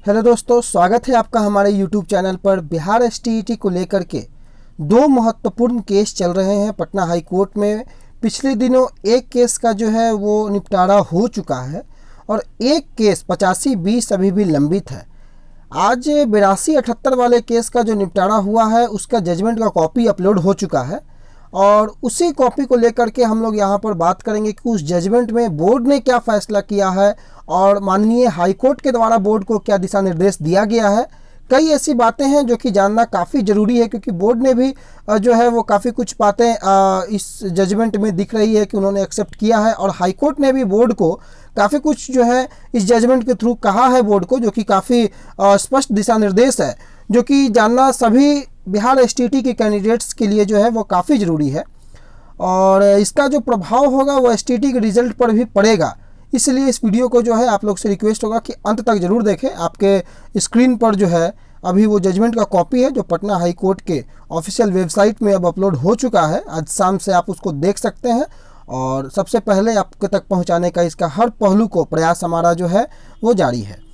Hello दोस्तों, स्वागत है आपका हमारे यूट्यूब चैनल पर। बिहार एसटीईटी को लेकर के दो महत्वपूर्ण केस चल रहे हैं पटना हाई कोर्ट में। पिछले दिनों एक केस का जो है वो निपटारा हो चुका है और एक केस 85-20 अभी भी लंबित है। आज 82-78 वाले केस का जो निपटारा हुआ है उसका जजमेंट का कॉपी अपलोड हो चुका है और उसी कॉपी को लेकर के हम लोग यहाँ पर बात करेंगे कि उस जजमेंट में बोर्ड ने क्या फैसला किया है और माननीय हाईकोर्ट के द्वारा बोर्ड को क्या दिशा निर्देश दिया गया है। कई ऐसी बातें हैं जो कि जानना काफ़ी ज़रूरी है, क्योंकि बोर्ड ने भी जो है वो काफ़ी कुछ बातें इस जजमेंट में दिख रही है कि उन्होंने एक्सेप्ट किया है और हाईकोर्ट ने भी बोर्ड को काफ़ी कुछ जो है इस जजमेंट के थ्रू कहा है बोर्ड को, जो कि काफ़ी स्पष्ट दिशा निर्देश है, जो कि जानना सभी बिहार एसटीईटी के कैंडिडेट्स के लिए जो है वो काफ़ी ज़रूरी है और इसका जो प्रभाव होगा वो एसटीईटी के रिज़ल्ट पर भी पड़ेगा। इसलिए इस वीडियो को जो है आप लोग से रिक्वेस्ट होगा कि अंत तक ज़रूर देखें। आपके स्क्रीन पर जो है अभी वो जजमेंट का कॉपी है जो पटना हाई कोर्ट के ऑफिशियल वेबसाइट में अब अपलोड हो चुका है। आज शाम से आप उसको देख सकते हैं और सबसे पहले आपके तक पहुंचाने का इसका हर पहलू को प्रयास हमारा जो है वो जारी है।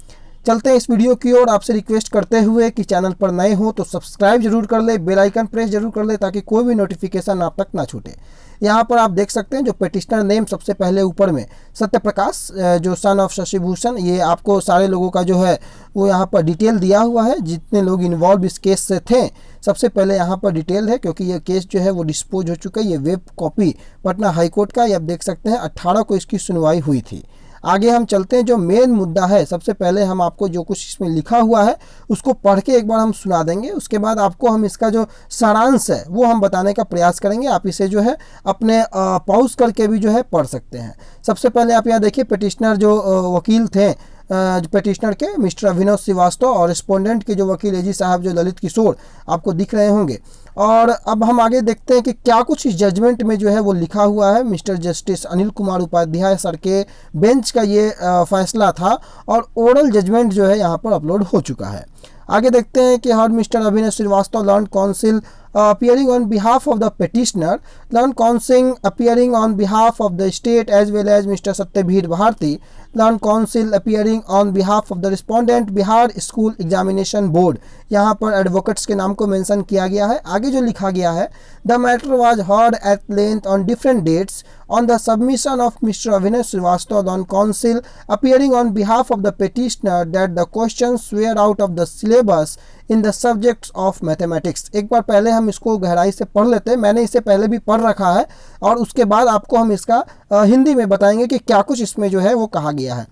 चलते हैं इस वीडियो की ओर। आपसे रिक्वेस्ट करते हुए कि चैनल पर नए हो तो सब्सक्राइब जरूर कर ले, बेल आइकन प्रेस जरूर कर ले ताकि कोई भी नोटिफिकेशन आप तक ना छूटे। यहाँ पर आप देख सकते हैं जो पिटिशनर नेम सबसे पहले ऊपर में सत्यप्रकाश जो सन ऑफ शशिभूषण, ये आपको सारे लोगों का जो है वो यहाँ पर डिटेल दिया हुआ है, जितने लोग इन्वॉल्व इस केस से थे सबसे पहले यहाँ पर डिटेल है, क्योंकि ये केस जो है वो डिस्पोज हो चुका है। ये web copy Patna high court का, ये आप देख सकते हैं 18 को इसकी सुनवाई हुई थी। आगे हम चलते हैं, जो मेन मुद्दा है सबसे पहले हम आपको जो कुछ इसमें लिखा हुआ है उसको पढ़ के एक बार हम सुना देंगे। उसके बाद आपको हम इसका जो सारांश है वो हम बताने का प्रयास करेंगे। आप इसे जो है अपने पॉज करके भी जो है पढ़ सकते हैं। सबसे पहले आप यहाँ देखिए, पिटिशनर जो वकील थे पिटिशनर के मिस्टर अभिनव श्रीवास्तव और रिस्पोंडेंट के जो वकील एजी साहब जो ललित किशोर आपको दिख रहे होंगे। और अब हम आगे देखते हैं कि क्या कुछ इस जजमेंट में जो है वो लिखा हुआ है। Mister justice Anil Kumar Upadhyay sir के बेंच का ये फैसला था और ओरल जजमेंट जो है यहाँ पर अपलोड हो चुका है। आगे देखते हैं कि हर mister Abhinav Shrivastava learned counsel appearing on behalf of the petitioner, learned counsel appearing on behalf of the state as well as Mr. Satyabir Bharti, learned counsel appearing on behalf of the respondent Bihar School Examination Board। यहाँ पर advocates के नाम को mention किया गया है। आगे जो लिखा गया है, the matter was heard at length on different dates on the submission of Mr. Abhinav Srivastava, learned counsel appearing on behalf of the petitioner that the questions were out of the syllabus in the subjects of mathematics। एक बार पहले हम इसको गहराई से पढ़ लेते हैं, मैंने इसे पहले भी पढ़ रखा है और उसके बाद आपको हम इसका हिंदी में बताएंगे कि क्या कुछ इसमें जो है वो कहा गया है।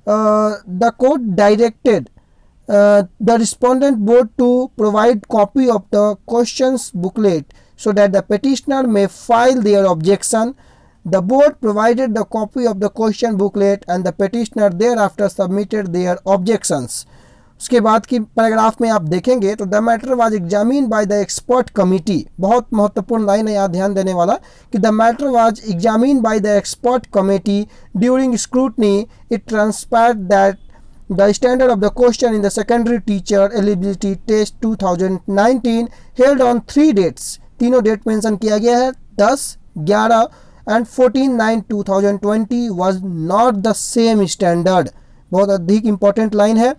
The court directed the respondent board to provide copy of the questions booklet so that the petitioner may file their objection. The board provided the copy of the question booklet and the petitioner thereafter submitted their objections। उसके बाद की paragraph में आप देखेंगे तो the matter was examine by the expert committee. बहुत महत्वपूर्ण line है, यहाँ ध्यान देने वाला कि the matter was examine by the expert committee during scrutiny it transpired that the standard of the question in the secondary teacher eligibility test 2019 held on 3 dates। तीनों date mention किया गया है, 10, 11 and 14/9/2020 was not the same standard। बहुत अधिक important line है।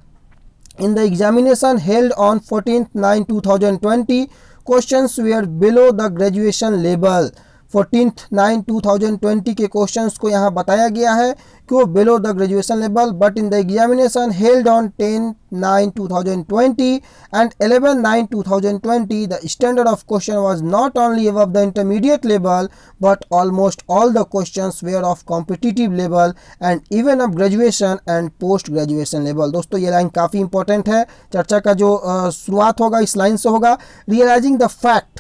In the examination held on 14/9/2020 questions were below the graduation level। 14/9/2020 के questions को यहाँ बताया गया है कि वो below the graduation level, but in the examination held on 10/9/2020 and 11/9/2020 the standard of question was not only above the intermediate level but almost all the questions were of competitive level and even of graduation and post graduation level. दोस्तों ये line काफ़ी important है। चर्चा का जो शुरुआत होगा इस लाइन से होगा। रियलाइजिंग द फैक्ट,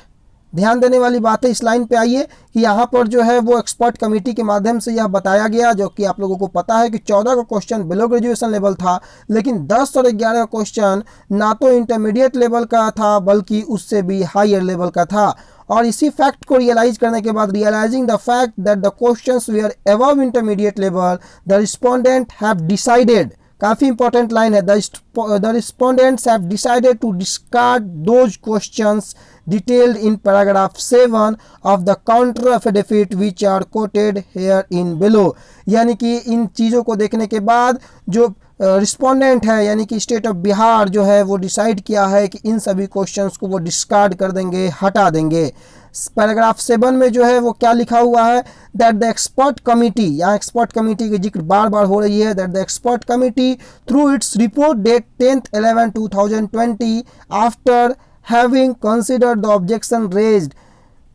ध्यान देने वाली बात है इस लाइन पे आइए कि यहाँ पर जो है वो एक्सपर्ट कमेटी के माध्यम से यह बताया गया, जो कि आप लोगों को पता है कि 14 का क्वेश्चन बिलो ग्रेजुएशन लेवल था, लेकिन 10 और 11 का क्वेश्चन ना तो इंटरमीडिएट लेवल का था बल्कि उससे भी हायर लेवल का था। और इसी फैक्ट को रियलाइज करने के बाद, realising the fact that the questions were above intermediate level the respondent have decided, काफ़ी इंपॉर्टेंट लाइन है, the respondents have decided to discard those questions detailed in paragraph 7 of the counter affidavit which are quoted here in below. यानी कि इन चीज़ों को देखने के बाद जो रिस्पोंडेंट है यानी कि स्टेट ऑफ बिहार जो है वो डिसाइड किया है कि इन सभी क्वेश्चंस को वो डिस्कार्ड कर देंगे, हटा देंगे। पैराग्राफ 7 में जो है वो क्या लिखा हुआ है, दैट द एक्सपर्ट कमिटी, यहाँ एक्सपर्ट कमिटी की जिक्र बार बार हो रही है, that the expert committee through its report date 10/11/2020 after having considered the objection raised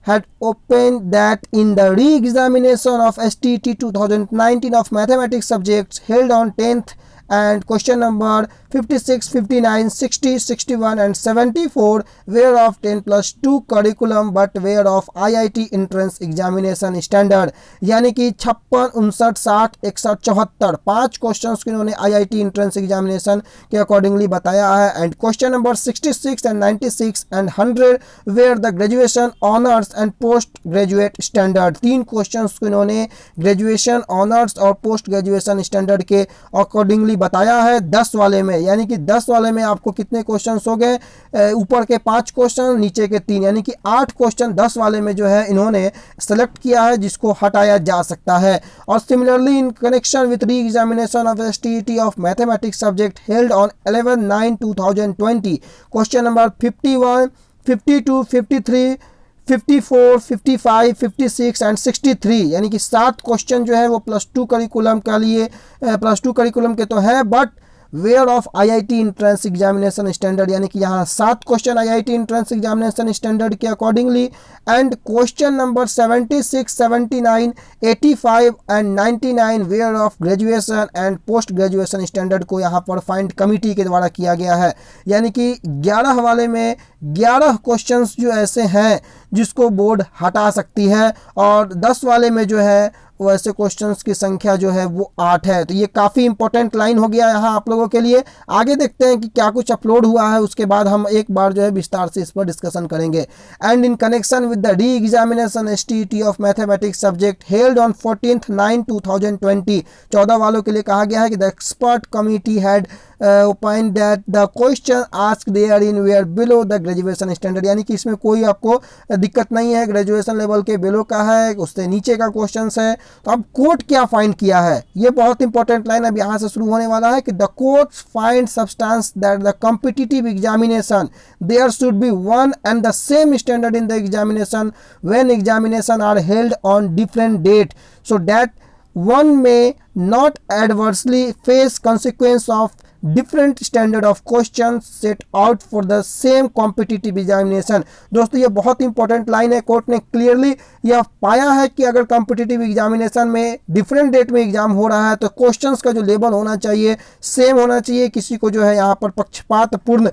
had opened that in the re-examination of STT 2019 of mathematics subjects held on 10th and question number 56, 59, 60, 61 and 74 were of 10+2 curriculum but were of IIT entrance examination standard। यानी कि 56, 59, 60, 61, 74 5 questions को इन्होंने IIT entrance examination के accordingly बताया है। And question number 66 and 96 and 100 were the graduation honors and post graduate standard। 3 questions को इन्होंने graduation honours और पोस्ट ग्रेजुएशन स्टैंडर्ड के अकॉर्डिंगली बताया है 10 वाले में। यानी कि 10 वाले में आपको कितने क्वेश्चंस हो गए, ऊपर के 5 क्वेश्चन, नीचे के 3, यानी कि 8 क्वेश्चन 10 वाले में जो है इन्होंने सेलेक्ट किया है जिसको हटाया जा सकता है। और similarly in connection with re examination of STET of mathematics subject held on 11/9/2020 question number 51, 52, 53, 54, 55, 56 and 63 यानी कि 7 क्वेश्चन जो है वो +2 करिकुलम के लिए +2 करिकुलम के तो है but were of IIT entrance examination standard, यानी कि यहाँ 7 question IIT entrance examination standard के accordingly. And question number 76, 79, 85 and 99 were of graduation and post graduation standard को यहाँ पर फाइंड कमिटी के द्वारा किया गया है। यानी कि 11 वाले में 11 क्वेश्चंस जो ऐसे हैं जिसको बोर्ड हटा सकती है और 10 वाले में जो है वो ऐसे क्वेश्चंस की संख्या जो है वो 8 है। तो ये काफ़ी इंपॉर्टेंट लाइन हो गया यहाँ आप लोगों के लिए। आगे देखते हैं कि क्या कुछ अपलोड हुआ है, उसके बाद हम एक बार जो है विस्तार से इस पर डिस्कशन करेंगे। And in connection with the re examination STET of mathematics subject held on 14/9/2020 14 वालों के लिए कहा गया है कि the expert committee had opined that the question asked therein were below the graduation standard। यानी कि इसमें कोई आपको दिक्कत नहीं है, ग्रेजुएशन लेवल के बिलो का है, उससे नीचे का क्वेश्चन है। तो अब कोर्ट क्या फाइंड किया है, ये बहुत इंपॉर्टेंट लाइन अब यहाँ से शुरू होने वाला है कि the court find substance that the competitive examination there should be one and the same standard in the examination when examination are held on different date so that one may not adversely face consequence of different standard of questions set out for the same competitive examination। दोस्तों ये बहुत important line है। Court ने clearly यह पाया है कि अगर कॉम्पिटिटिव एग्जामिनेशन में डिफरेंट डेट में एग्जाम हो रहा है तो क्वेश्चंस का जो लेवल होना चाहिए सेम होना चाहिए। किसी को जो है यहाँ पर पक्षपातपूर्ण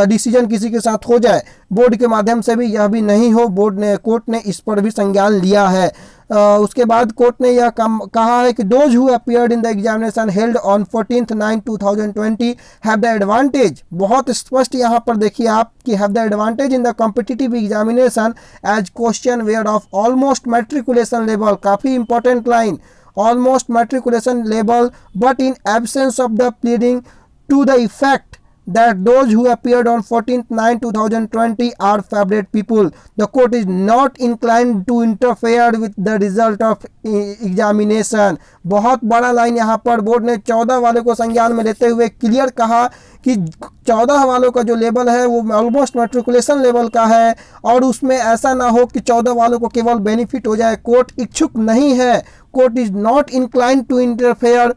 डिसीजन किसी के साथ हो जाए बोर्ड के माध्यम से भी यह भी नहीं हो, कोर्ट ने इस पर भी संज्ञान लिया है। उसके बाद कोर्ट ने यह कहा है कि those who appeared in the examination held on 14/9/2020 have the advantage, बहुत स्पष्ट यहाँ पर देखिए आप कि have the advantage in the competitive examination as question were of almost matriculation level. काफ़ी important line, almost matriculation level but in absence of the pleading to the effect that those who appeared on 14/9/2020 are favored people. The court is not inclined to interfere with the result of examination। बहुत बड़ा line यहाँ पर board ने 14 वाले को संज्ञान में लेते हुए क्लियर कहा कि 14 वालों का जो लेवल है वो ऑलमोस्ट मैट्रिकुलेशन लेवल का है और उसमें ऐसा ना हो कि 14 वालों को केवल बेनिफिट हो जाए। कोर्ट इच्छुक नहीं है, court is not inclined to interfere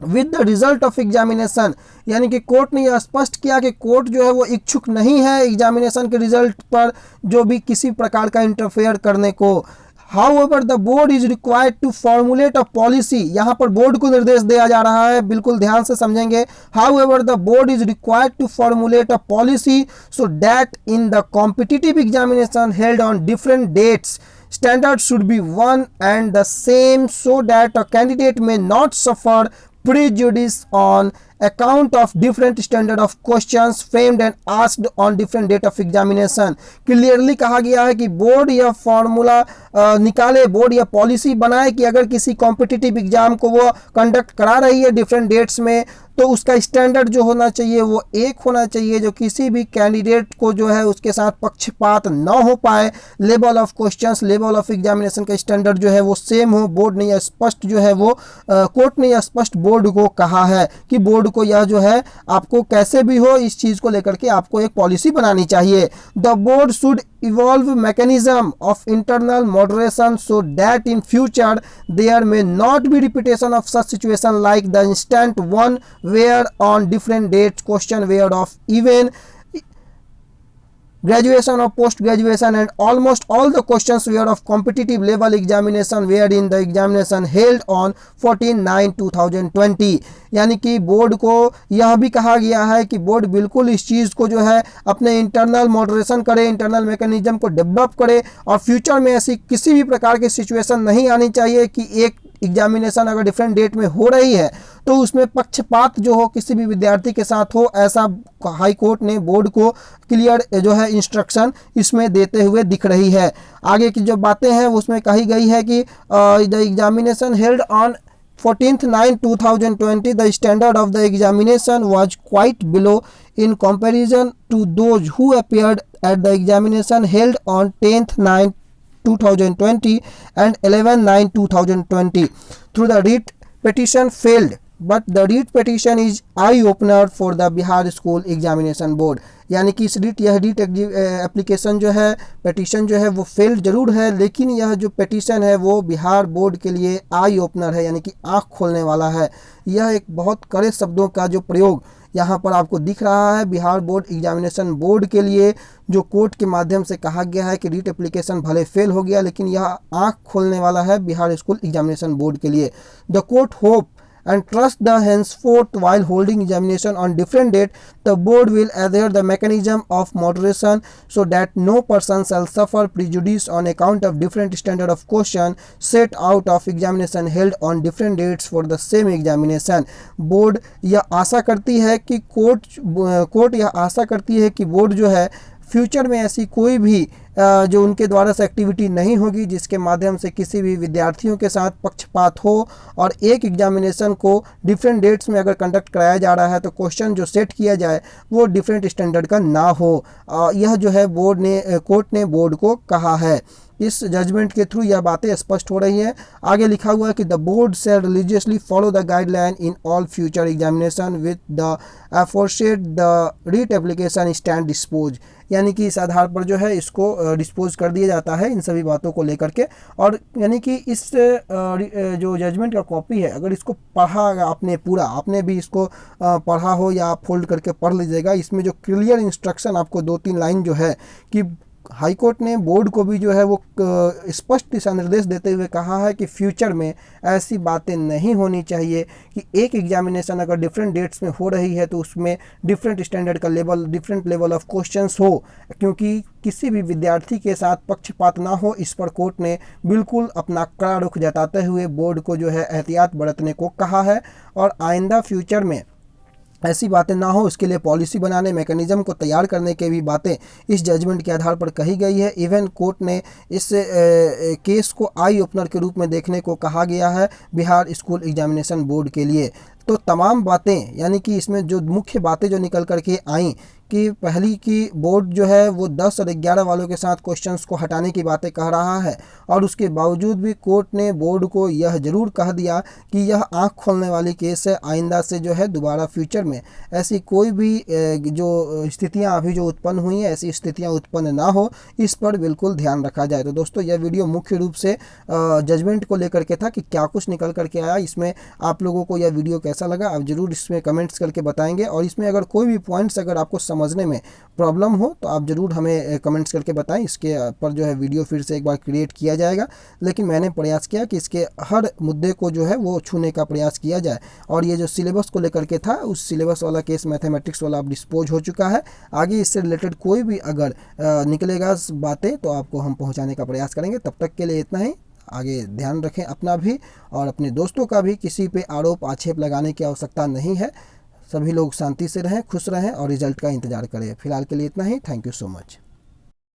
with the result of examination. यानी कि कोर्ट ने यह स्पष्ट किया कि कोर्ट जो है वो इच्छुक नहीं है एग्जामिनेशन के रिजल्ट पर जो भी किसी प्रकार का इंटरफेयर करने को। However, the board is required to formulate a policy। यहाँ पर बोर्ड को निर्देश दिया जा रहा है, बिल्कुल ध्यान से समझेंगे। However, the board is required to formulate a policy so that in the competitive examination held on different dates, standards should be one and the same so that a candidate may not suffer prejudice on account of different standard of questions framed and asked on different date of examination। Clearly कहा गया है कि board यह formula निकाले, board यह policy बनाए कि अगर किसी कॉम्पिटिटिव एग्जाम को वो कंडक्ट करा रही है डिफरेंट डेट्स में, तो उसका स्टैंडर्ड जो होना चाहिए वो एक होना चाहिए, जो किसी भी कैंडिडेट को जो है उसके साथ पक्षपात न हो पाए। Level of questions, level of examination का स्टैंडर्ड जो है वो सेम हो। बोर्ड ने यह स्पष्ट जो है वो कोर्ट ने यह स्पष्ट बोर्ड को कहा है कि बोर्ड को यह जो है आपको कैसे भी हो इस चीज़ को लेकर के आपको एक पॉलिसी बनानी चाहिए। The board should evolve mechanism of internal moderation so that in future there may not be repetition of such situation like the instant one where on different dates question were of even graduation or post graduation and almost all the questions were of competitive level examination wherein the examination held on 14/9/2020। यानी कि board को यह भी कहा गया है कि board बिल्कुल इस चीज़ को जो है अपने इंटरनल मॉडरेशन करे, इंटरनल मैकेनिज्म को डेवलप करे और फ्यूचर में ऐसी किसी भी प्रकार की सिचुएशन नहीं आनी चाहिए कि एक एग्जामिनेशन अगर डिफरेंट डेट में हो रही है तो उसमें पक्षपात जो हो किसी भी विद्यार्थी के साथ हो। ऐसा हाई कोर्ट ने बोर्ड को क्लियर जो है इंस्ट्रक्शन इसमें देते हुए दिख रही है। आगे की जो बातें हैं उसमें कही गई है कि the examination held on 14/9/2020 the standard of the examination was quite below in comparison to those who appeared at the examination held on 10/9/2020 and 11/9/2020 through the writ petition failed, but the writ petition is eye opener for the Bihar School Examination Board। यानी कि इस यह REET application जो है, petition जो है वो failed जरूर है, लेकिन यह जो पेटिशन है वो बिहार बोर्ड के लिए आई ओपनर है, यानी कि आँख खोलने वाला है। यह एक बहुत कड़े शब्दों का जो प्रयोग यहाँ पर आपको दिख रहा है बिहार बोर्ड एग्जामिनेशन बोर्ड के लिए, जो कोर्ट के माध्यम से कहा गया है कि रीट एप्लीकेशन भले फेल हो गया लेकिन यह आँख खोलने वाला है बिहार स्कूल एग्जामिनेशन बोर्ड के लिए। The court hope and trust the henceforth while holding examination on different date the board will adhere the mechanism of moderation so that no person shall suffer prejudice on account of different standard of question set out of examination held on different dates for the same examination। Board यह आशा करती है कि court यह आशा करती है कि board जो है फ्यूचर में ऐसी कोई भी जो उनके द्वारा से एक्टिविटी नहीं होगी जिसके माध्यम से किसी भी विद्यार्थियों के साथ पक्षपात हो, और एक एग्जामिनेशन को डिफरेंट डेट्स में अगर कंडक्ट कराया जा रहा है तो क्वेश्चन जो सेट किया जाए वो डिफरेंट स्टैंडर्ड का ना हो। यह जो है कोर्ट ने बोर्ड को कहा है। इस जजमेंट के थ्रू यह बातें स्पष्ट हो रही हैं। आगे लिखा हुआ है कि the board shall religiously follow the guideline in all future examination with the aforesaid the writ application stand dispose. यानी कि इस आधार पर जो है इसको डिस्पोज कर दिया जाता है इन सभी बातों को लेकर के। और यानी कि इस जो जजमेंट का कॉपी है अगर इसको पढ़ा आपने पूरा, आपने भी इसको पढ़ा हो या आप फोल्ड करके पढ़ लीजिएगा, इसमें जो क्लियर इंस्ट्रक्शन आपको 2-3 लाइन जो है कि हाई कोर्ट ने बोर्ड को भी जो है वो स्पष्ट दिशा निर्देश देते हुए कहा है कि फ्यूचर में ऐसी बातें नहीं होनी चाहिए कि एक एग्जामिनेशन अगर डिफरेंट डेट्स में हो रही है तो उसमें डिफरेंट स्टैंडर्ड का level, different level of questions हो, क्योंकि किसी भी विद्यार्थी के साथ पक्षपात ना हो। इस पर कोर्ट ने बिल्कुल अपना कड़ा रुख जताते हुए बोर्ड को जो है एहतियात बरतने को कहा है और आइंदा फ्यूचर में ऐसी बातें ना हो इसके लिए पॉलिसी बनाने, मैकेनिज्म को तैयार करने के भी बातें इस जजमेंट के आधार पर कही गई है। इवन कोर्ट ने इस केस को आई ओपनर के रूप में देखने को कहा गया है बिहार स्कूल एग्जामिनेशन बोर्ड के लिए। तो तमाम बातें यानी कि इसमें जो मुख्य बातें जो निकल करके आई कि पहली की बोर्ड जो है वो 10 और 11 वालों के साथ क्वेश्चंस को हटाने की बातें कह रहा है, और उसके बावजूद भी कोर्ट ने बोर्ड को यह ज़रूर कह दिया कि यह आंख खोलने वाली केस है। आइंदा से जो है दोबारा फ्यूचर में ऐसी कोई भी जो स्थितियां अभी जो उत्पन्न हुई हैं ऐसी स्थितियां उत्पन्न ना हो, इस पर बिल्कुल ध्यान रखा जाए। तो दोस्तों यह वीडियो मुख्य रूप से जजमेंट को लेकर के था कि क्या कुछ निकल करके आया। इसमें आप लोगों को यह वीडियो कैसा लगा आप ज़रूर इसमें कमेंट्स करके बताएंगे, और इसमें अगर कोई भी पॉइंट्स अगर आपको समझने में प्रॉब्लम हो तो आप ज़रूर हमें कमेंट्स करके बताएं। इसके पर जो है वीडियो फिर से एक बार क्रिएट किया जाएगा, लेकिन मैंने प्रयास किया कि इसके हर मुद्दे को जो है वो छूने का प्रयास किया जाए। और ये जो सिलेबस को लेकर के था उस सिलेबस वाला केस मैथमेटिक्स वाला अब डिस्पोज हो चुका है। आगे इससे रिलेटेड कोई भी अगर निकलेगा बातें तो आपको हम पहुँचाने का प्रयास करेंगे। तब तक के लिए इतना ही। आगे ध्यान रखें अपना भी और अपने दोस्तों का भी। किसी पे आरोप आक्षेप लगाने की आवश्यकता नहीं है। सभी लोग शांति से रहें, खुश रहें और रिजल्ट का इंतज़ार करें। फिलहाल के लिए इतना ही। Thank you so much.